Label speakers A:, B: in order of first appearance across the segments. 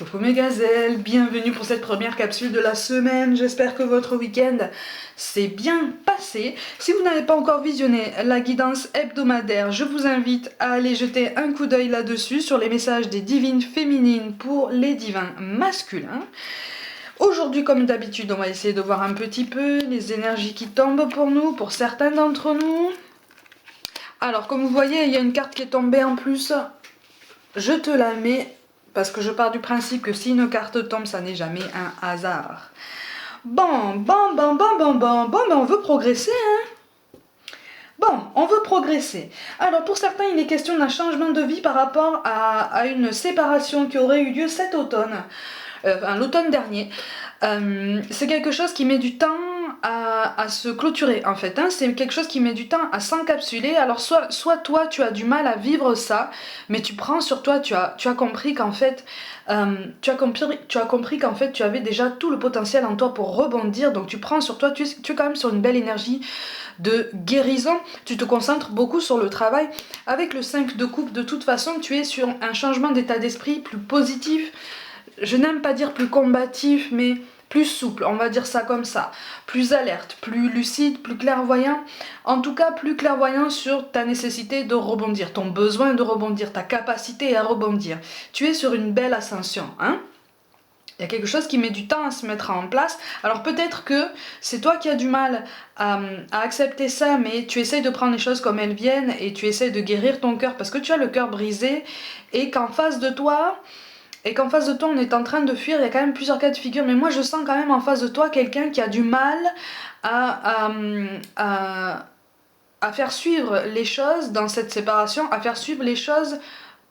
A: Coucou mes gazelles, bienvenue pour cette première capsule de la semaine. J'espère que votre week-end s'est bien passé. Si vous n'avez pas encore visionné la guidance hebdomadaire, je vous invite à aller jeter un coup d'œil là-dessus sur les messages des divines féminines pour les divins masculins. Aujourd'hui, comme d'habitude, on va essayer de voir un petit peu les énergies qui tombent pour nous, pour certains d'entre nous. Alors, comme vous voyez, il y a une carte qui est tombée en plus. Je te la mets parce que je pars du principe que si une carte tombe, ça n'est jamais un hasard. Bon, on veut progresser, hein? Bon, on veut progresser. Alors, pour certains, il est question d'un changement de vie par rapport à une séparation qui aurait eu lieu cet automne, l'automne dernier. C'est quelque chose qui met du temps à se clôturer en fait, hein. C'est quelque chose qui met du temps à s'encapsuler. Alors soit toi tu as du mal à vivre ça, mais tu prends sur toi, tu as compris qu'en fait tu as compris qu'en fait tu avais déjà tout le potentiel en toi pour rebondir, donc tu prends sur toi, tu es quand même sur une belle énergie de guérison, tu te concentres beaucoup sur le travail. Avec le 5 de coupe, de toute façon tu es sur un changement d'état d'esprit plus positif. Je n'aime pas dire plus combatif, mais plus souple, on va dire ça comme ça, plus alerte, plus lucide, plus clairvoyant, en tout cas plus clairvoyant sur ta nécessité de rebondir, ton besoin de rebondir, ta capacité à rebondir. Tu es sur une belle ascension, hein? Il y a quelque chose qui met du temps à se mettre en place. Alors peut-être que c'est toi qui as du mal à accepter ça, mais tu essayes de prendre les choses comme elles viennent et tu essayes de guérir ton cœur parce que tu as le cœur brisé et qu'en face de toi... on est en train de fuir, il y a quand même plusieurs cas de figure, mais moi je sens quand même en face de toi quelqu'un qui a du mal à, à, à faire suivre les choses dans cette séparation, à faire suivre les choses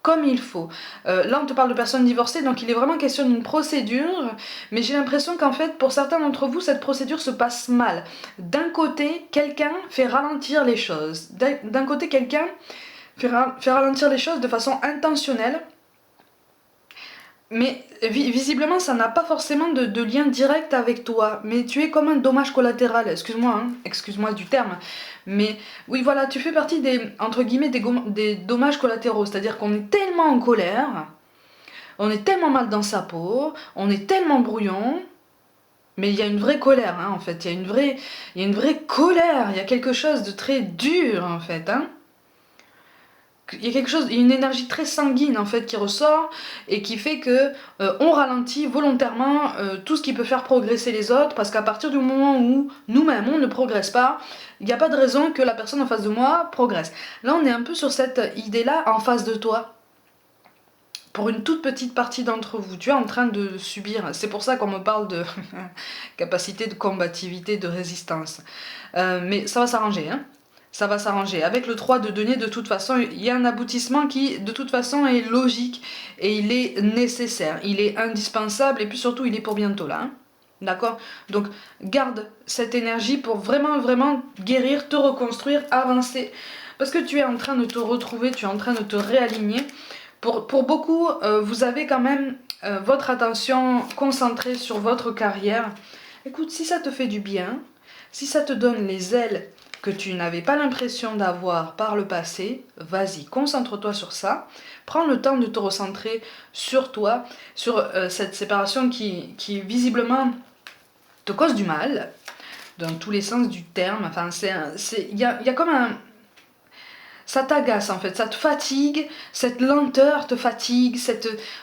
A: comme il faut. Là on te parle de personnes divorcées, donc il est vraiment question d'une procédure, mais j'ai l'impression qu'en fait pour certains d'entre vous cette procédure se passe mal. D'un côté, quelqu'un fait ralentir les choses, d'un côté quelqu'un fait ralentir les choses de façon intentionnelle. Mais visiblement, ça n'a pas forcément de lien direct avec toi. Mais tu es comme un dommage collatéral. Excuse-moi, hein, excuse-moi du terme. Mais oui, voilà, tu fais partie des, entre guillemets, des dommages collatéraux. C'est-à-dire qu'on est tellement en colère, on est tellement mal dans sa peau, on est tellement brouillon. Mais il y a une vraie colère, hein, en fait. Il y a une vraie colère. Il y a quelque chose de très dur, en fait, hein. Il y a quelque chose, il y a une énergie très sanguine en fait qui ressort et qui fait que on ralentit volontairement tout ce qui peut faire progresser les autres, parce qu'à partir du moment où nous-mêmes on ne progresse pas, il n'y a pas de raison que la personne en face de moi progresse. Là on est un peu sur cette idée-là en face de toi. Pour une toute petite partie d'entre vous, tu es en train de subir, c'est pour ça qu'on me parle de capacité de combativité, de résistance. Mais ça va s'arranger, hein. Ça va s'arranger. Avec le 3 de denier, de toute façon, il y a un aboutissement qui, de toute façon, est logique et il est nécessaire, il est indispensable et puis surtout, il est pour bientôt là. Hein. D'accord? Donc, garde cette énergie pour vraiment, vraiment guérir, te reconstruire, avancer. Parce que tu es en train de te retrouver, tu es en train de te réaligner. Pour beaucoup, vous avez quand même votre attention concentrée sur votre carrière. Écoute, si ça te fait du bien, si ça te donne les ailes que tu n'avais pas l'impression d'avoir par le passé, vas-y, concentre-toi sur ça. Prends le temps de te recentrer sur toi, sur cette séparation qui visiblement te cause du mal, dans tous les sens du terme. Enfin, il y a comme un... Ça t'agace en fait, ça te fatigue, cette lenteur te fatigue,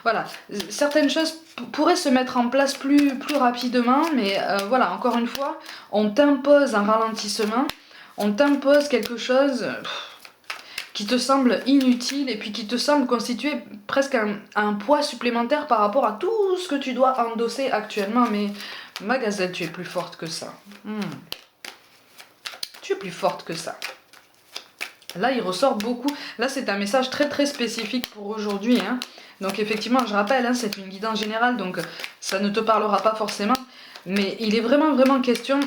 A: voilà, certaines choses pourraient se mettre en place plus rapidement, mais voilà, encore une fois, on t'impose un ralentissement, on t'impose quelque chose qui te semble inutile et puis qui te semble constituer presque un poids supplémentaire par rapport à tout ce que tu dois endosser actuellement. Mais ma gazelle, tu es plus forte que ça. Tu es plus forte que ça. Là, il ressort beaucoup. Là, c'est un message très très spécifique pour aujourd'hui. Hein. Donc effectivement, je rappelle, hein, c'est une guidance générale, donc ça ne te parlera pas forcément. Mais il est vraiment vraiment question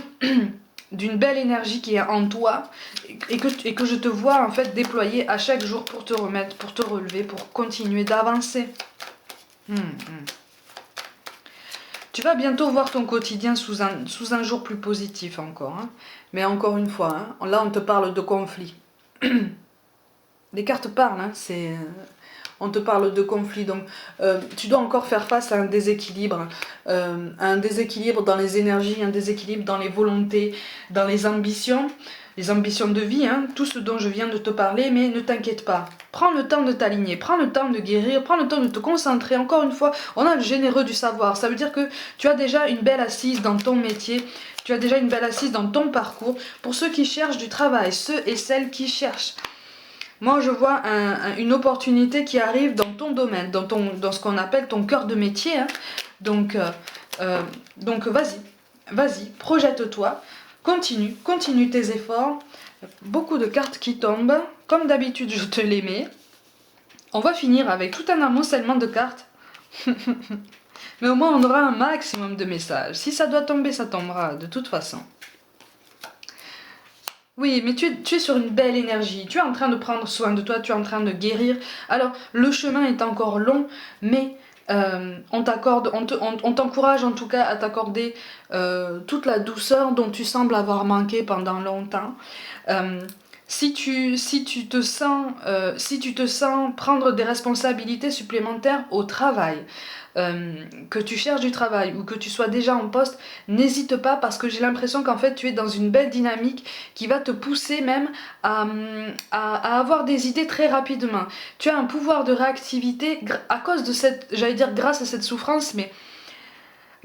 A: d'une belle énergie qui est en toi et que je te vois en fait déployer à chaque jour pour te remettre, pour te relever, pour continuer d'avancer. Tu vas bientôt voir ton quotidien sous un jour plus positif encore. Hein. Mais encore une fois, hein, là on te parle de conflit. Les cartes parlent, hein, on te parle de conflit. Donc tu dois encore faire face à un déséquilibre dans les énergies, un déséquilibre dans les volontés, dans les ambitions de vie, hein, tout ce dont je viens de te parler, mais ne t'inquiète pas. Prends le temps de t'aligner, prends le temps de guérir, prends le temps de te concentrer. Encore une fois, on a le généreux du savoir. Ça veut dire que tu as déjà une belle assise dans ton métier, tu as déjà une belle assise dans ton parcours. Pour ceux qui cherchent du travail, ceux et celles qui cherchent. Moi, je vois une opportunité qui arrive dans ton domaine, dans ce qu'on appelle ton cœur de métier. Hein. Donc vas-y, projette-toi. Continue tes efforts. Beaucoup de cartes qui tombent. Comme d'habitude, je te les mets. On va finir avec tout un amoncellement de cartes. Mais au moins, on aura un maximum de messages. Si ça doit tomber, ça tombera, de toute façon. Oui, mais tu es sur une belle énergie. Tu es en train de prendre soin de toi, tu es en train de guérir. Alors, le chemin est encore long, mais on t'encourage en tout cas à t'accorder toute la douceur dont tu sembles avoir manqué pendant longtemps. Si tu te sens prendre des responsabilités supplémentaires au travail, que tu cherches du travail ou que tu sois déjà en poste, n'hésite pas parce que j'ai l'impression qu'en fait tu es dans une belle dynamique qui va te pousser même à avoir des idées très rapidement. Tu as un pouvoir de réactivité à cause de cette, j'allais dire grâce à cette souffrance, mais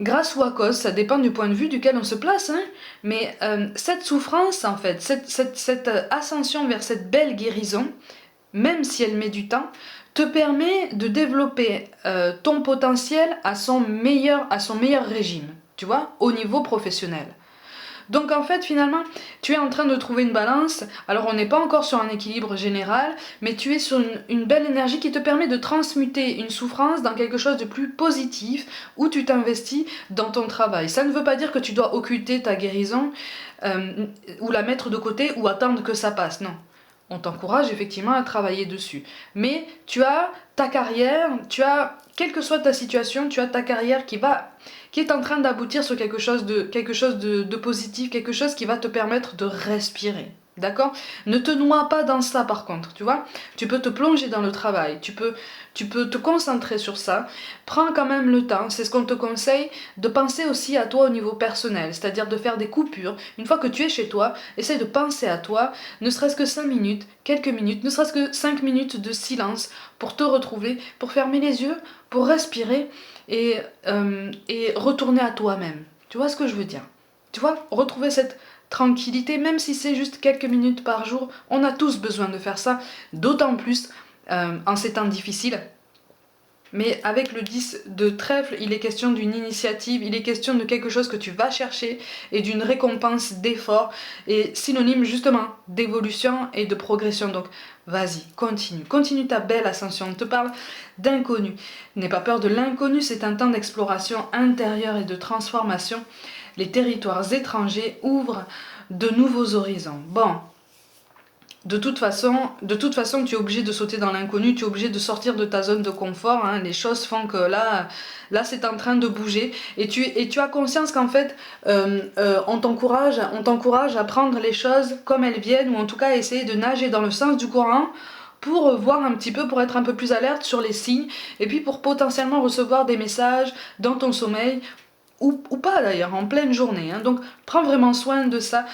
A: grâce ou à cause, ça dépend du point de vue duquel on se place, hein. Mais cette souffrance en fait, cette ascension vers cette belle guérison, même si elle met du temps, te permet de développer ton potentiel à son meilleur régime, tu vois, au niveau professionnel. Donc en fait finalement tu es en train de trouver une balance. Alors on n'est pas encore sur un équilibre général, mais tu es sur une belle énergie qui te permet de transmuter une souffrance dans quelque chose de plus positif, où tu t'investis dans ton travail. Ça ne veut pas dire que tu dois occulter ta guérison ou la mettre de côté ou attendre que ça passe, non. On t'encourage effectivement à travailler dessus. Mais tu as ta carrière, quelle que soit ta situation, tu as ta carrière qui est en train d'aboutir sur quelque chose de positif, quelque chose qui va te permettre de respirer. D'accord? Ne te noie pas dans ça par contre, tu vois? Tu peux te plonger dans le travail, tu peux te concentrer sur ça. Prends quand même le temps, c'est ce qu'on te conseille, de penser aussi à toi au niveau personnel, c'est-à-dire de faire des coupures. Une fois que tu es chez toi, essaye de penser à toi, ne serait-ce que 5 minutes, quelques minutes, ne serait-ce que 5 minutes de silence pour te retrouver, pour fermer les yeux, pour respirer et retourner à toi-même. Tu vois ce que je veux dire? Tu vois, retrouver cette tranquillité, même si c'est juste quelques minutes par jour, on a tous besoin de faire ça, d'autant plus en ces temps difficiles. Mais avec le 10 de trèfle, il est question d'une initiative, il est question de quelque chose que tu vas chercher et d'une récompense d'effort, et synonyme justement d'évolution et de progression. Donc vas-y, continue ta belle ascension. On te parle d'inconnu. N'aie pas peur de l'inconnu, c'est un temps d'exploration intérieure et de transformation. Les territoires étrangers ouvrent de nouveaux horizons. Bon, de toute façon, tu es obligé de sauter dans l'inconnu, tu es obligé de sortir de ta zone de confort. Hein. Les choses font que là c'est en train de bouger. Et tu as conscience qu'en fait, on t'encourage à prendre les choses comme elles viennent, ou en tout cas à essayer de nager dans le sens du courant, pour voir un petit peu, pour être un peu plus alerte sur les signes, et puis pour potentiellement recevoir des messages dans ton sommeil, ou pas d'ailleurs, en pleine journée. Hein. Donc prends vraiment soin de ça.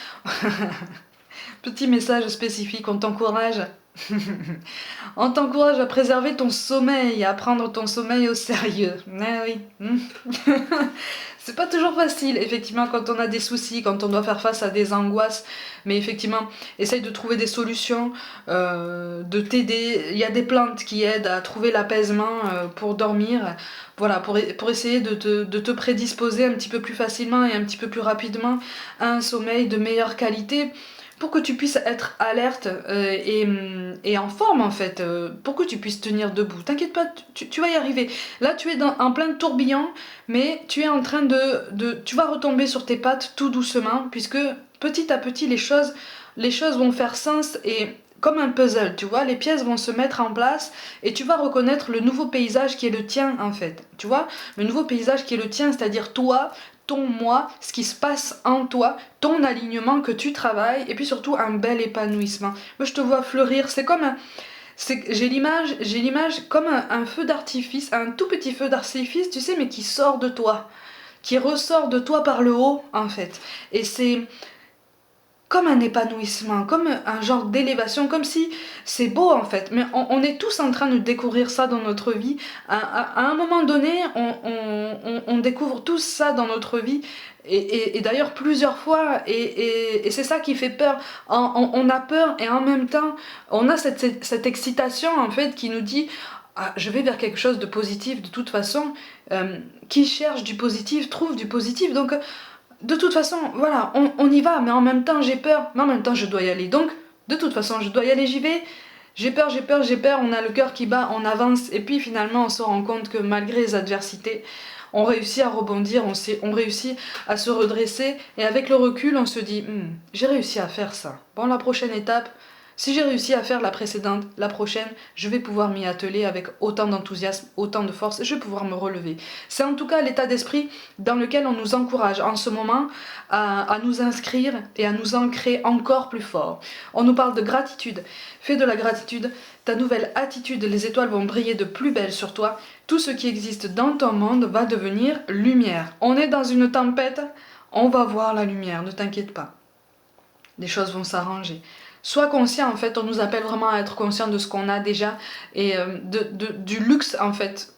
A: Petit message spécifique, on t'encourage à préserver ton sommeil, à prendre ton sommeil au sérieux. Eh oui. C'est pas toujours facile, effectivement, quand on a des soucis, quand on doit faire face à des angoisses. Mais effectivement, essaye de trouver des solutions, de t'aider. Il y a des plantes qui aident à trouver l'apaisement pour dormir. Voilà, pour essayer de te prédisposer un petit peu plus facilement et un petit peu plus rapidement à un sommeil de meilleure qualité, pour que tu puisses être alerte et en forme en fait, pour que tu puisses tenir debout. T'inquiète pas, tu vas y arriver. Là tu es en plein tourbillon, mais tu es en train tu vas retomber sur tes pattes tout doucement, puisque petit à petit les choses vont faire sens, et comme un puzzle, tu vois, les pièces vont se mettre en place et tu vas reconnaître le nouveau paysage qui est le tien en fait. Tu vois, le nouveau paysage qui est le tien, c'est-à-dire toi, ton moi, ce qui se passe en toi, ton alignement que tu travailles, et puis surtout un bel épanouissement. Moi je te vois fleurir, c'est comme J'ai l'image comme un feu d'artifice, un tout petit feu d'artifice, tu sais, mais qui sort de toi, qui ressort de toi par le haut, en fait. Et c'est comme un épanouissement, comme un genre d'élévation, comme si c'est beau en fait, mais on est tous en train de découvrir ça dans notre vie. À un moment donné, on découvre tous ça dans notre vie, et d'ailleurs plusieurs fois, et c'est ça qui fait peur. On a peur, et en même temps, on a cette excitation en fait qui nous dit ah, je vais vers quelque chose de positif de toute façon. Qui cherche du positif trouve du positif, donc de toute façon, voilà, on y va, mais en même temps j'ai peur, mais en même temps je dois y aller. Donc, de toute façon, je dois y aller, j'y vais. J'ai peur, on a le cœur qui bat, on avance, et puis finalement on se rend compte que malgré les adversités, on réussit à rebondir, on réussit à se redresser, et avec le recul, on se dit, j'ai réussi à faire ça. Bon, la prochaine étape, si j'ai réussi à faire la précédente, la prochaine, je vais pouvoir m'y atteler avec autant d'enthousiasme, autant de force, je vais pouvoir me relever. C'est en tout cas l'état d'esprit dans lequel on nous encourage en ce moment à nous inscrire et à nous ancrer encore plus fort. On nous parle de gratitude. Fais de la gratitude ta nouvelle attitude, les étoiles vont briller de plus belle sur toi. Tout ce qui existe dans ton monde va devenir lumière. On est dans une tempête, on va voir la lumière, ne t'inquiète pas. Les choses vont s'arranger. Sois conscient, en fait, on nous appelle vraiment à être conscient de ce qu'on a déjà et du luxe, en fait,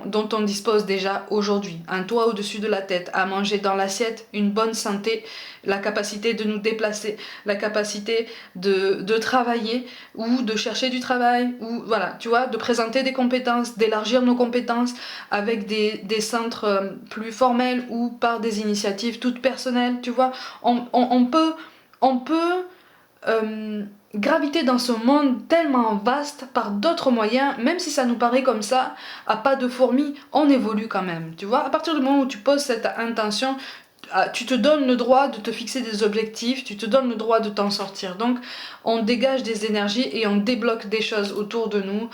A: dont on dispose déjà aujourd'hui. Un toit au-dessus de la tête, à manger dans l'assiette, une bonne santé, la capacité de nous déplacer, la capacité de travailler ou de chercher du travail, ou voilà, tu vois, de présenter des compétences, d'élargir nos compétences avec des centres plus formels ou par des initiatives toutes personnelles, tu vois. On peut graviter dans ce monde tellement vaste par d'autres moyens, même si ça nous paraît comme ça, à pas de fourmi, on évolue quand même, tu vois. À partir du moment où tu poses cette intention, tu te donnes le droit de te fixer des objectifs, tu te donnes le droit de t'en sortir. Donc on dégage des énergies et on débloque des choses autour de nous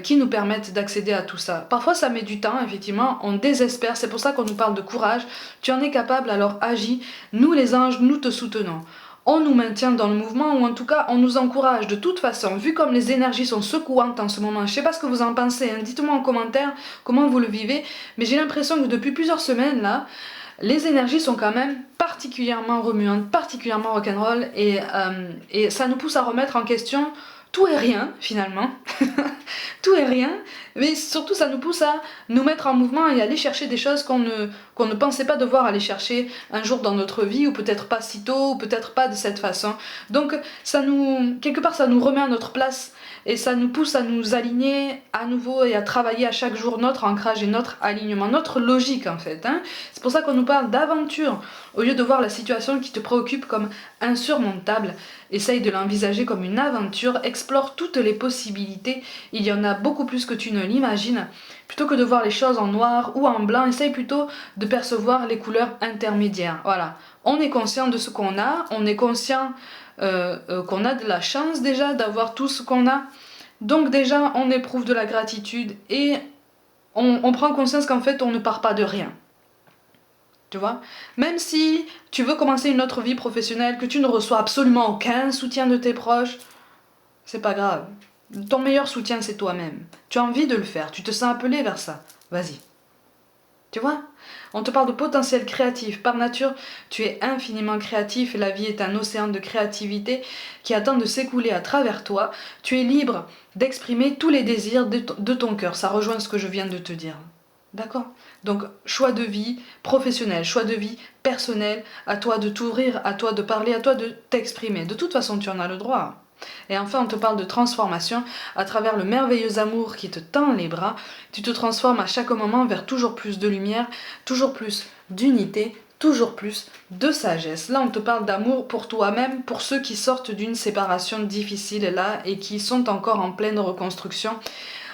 A: qui nous permettent d'accéder à tout ça. Parfois ça met du temps, effectivement, on désespère, c'est pour ça qu'on nous parle de courage. Tu en es capable, alors agis. Nous les anges, nous te soutenons. On nous maintient dans le mouvement, ou en tout cas on nous encourage de toute façon, vu comme les énergies sont secouantes en ce moment. Je sais pas ce que vous en pensez, hein. Dites-moi en commentaire comment vous le vivez, mais j'ai l'impression que depuis plusieurs semaines là, les énergies sont quand même particulièrement remuantes, particulièrement rock'n'roll, et ça nous pousse à remettre en question tout et rien finalement, tout et rien, mais surtout ça nous pousse à nous mettre en mouvement et aller chercher des choses qu'on ne pensait pas devoir aller chercher un jour dans notre vie, ou peut-être pas si tôt, ou peut-être pas de cette façon. Donc quelque part ça nous remet à notre place, et ça nous pousse à nous aligner à nouveau et à travailler à chaque jour notre ancrage et notre alignement, notre logique en fait, hein. C'est pour ça qu'on nous parle d'aventure. Au lieu de voir la situation qui te préoccupe comme insurmontable, essaye de l'envisager comme une aventure, explore toutes les possibilités, il y en a beaucoup plus que tu ne l'imagines. Plutôt que de voir les choses en noir ou en blanc, essaye plutôt de percevoir les couleurs intermédiaires. Voilà, on est conscient de ce qu'on a, on est conscient qu'on a de la chance déjà d'avoir tout ce qu'on a. Donc déjà, on éprouve de la gratitude et on prend conscience qu'en fait, on ne part pas de rien. Tu vois, même si tu veux commencer une autre vie professionnelle, que tu ne reçois absolument aucun soutien de tes proches, c'est pas grave. Ton meilleur soutien, c'est toi-même. Tu as envie de le faire, tu te sens appelé vers ça. Vas-y. Tu vois, on te parle de potentiel créatif. Par nature, tu es infiniment créatif et la vie est un océan de créativité qui attend de s'écouler à travers toi. Tu es libre d'exprimer tous les désirs de ton cœur. Ça rejoint ce que je viens de te dire. D'accord? Donc, choix de vie professionnel, choix de vie personnel, à toi de t'ouvrir, à toi de parler, à toi de t'exprimer. De toute façon, tu en as le droit. Et enfin, on te parle de transformation à travers le merveilleux amour qui te tend les bras. Tu te transformes à chaque moment vers toujours plus de lumière, toujours plus d'unité, toujours plus de sagesse. Là, on te parle d'amour pour toi-même, pour ceux qui sortent d'une séparation difficile là et qui sont encore en pleine reconstruction.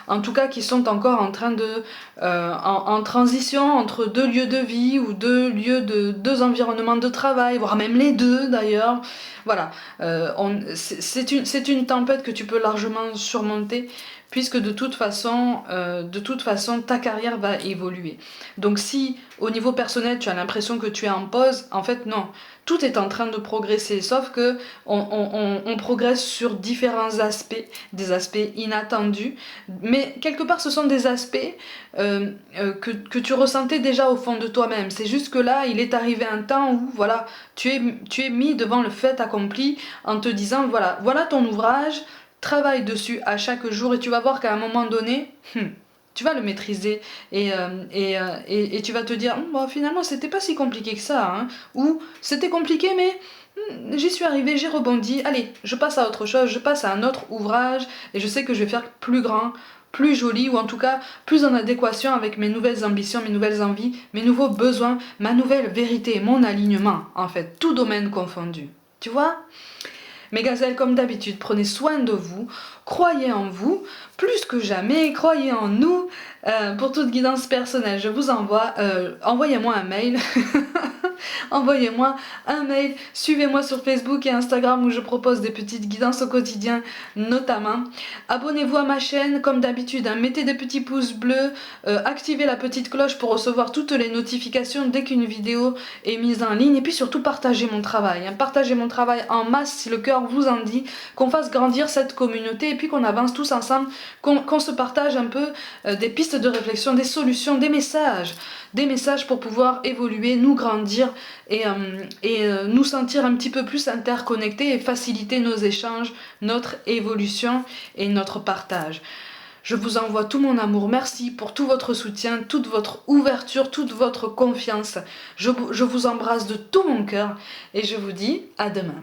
A: En tout cas, qui sont encore en train de en transition entre deux lieux de vie ou deux environnements de travail, voire même les deux d'ailleurs. Voilà, c'est une tempête que tu peux largement surmonter, puisque de toute façon, ta carrière va évoluer. Donc si au niveau personnel tu as l'impression que tu es en pause, en fait non, tout est en train de progresser, sauf que on progresse sur différents aspects, des aspects inattendus, mais quelque part ce sont des aspects que tu ressentais déjà au fond de toi-même. C'est juste que là, il est arrivé un temps où voilà, tu es mis devant le fait accompli en te disant voilà ton ouvrage, travaille dessus à chaque jour et tu vas voir qu'à un moment donné, tu vas le maîtriser et tu vas te dire bon, finalement c'était pas si compliqué que ça, hein. Ou c'était compliqué mais j'y suis arrivée, j'ai rebondi, allez je passe à autre chose, je passe à un autre ouvrage et je sais que je vais faire plus grand, plus joli, ou en tout cas plus en adéquation avec mes nouvelles ambitions, mes nouvelles envies, mes nouveaux besoins, ma nouvelle vérité, mon alignement en fait, tout domaine confondu, tu vois. Mes gazelles, comme d'habitude, prenez soin de vous, croyez en vous, plus que jamais, croyez en nous. Pour toute guidance personnelle, je vous envoie, envoyez-moi un mail. Envoyez-moi un mail, suivez-moi sur Facebook et Instagram où je propose des petites guidances au quotidien notamment. Abonnez-vous à ma chaîne comme d'habitude, hein, mettez des petits pouces bleus, activez la petite cloche pour recevoir toutes les notifications dès qu'une vidéo est mise en ligne, et puis surtout partagez mon travail, hein, partagez mon travail en masse si le cœur vous en dit, qu'on fasse grandir cette communauté et puis qu'on avance tous ensemble, qu'on se partage un peu des pistes de réflexion, des solutions, des messages pour pouvoir évoluer, nous grandir et nous sentir un petit peu plus interconnectés et faciliter nos échanges, notre évolution et notre partage. Je vous envoie tout mon amour, merci pour tout votre soutien, toute votre ouverture, toute votre confiance. Je vous embrasse de tout mon cœur et je vous dis à demain.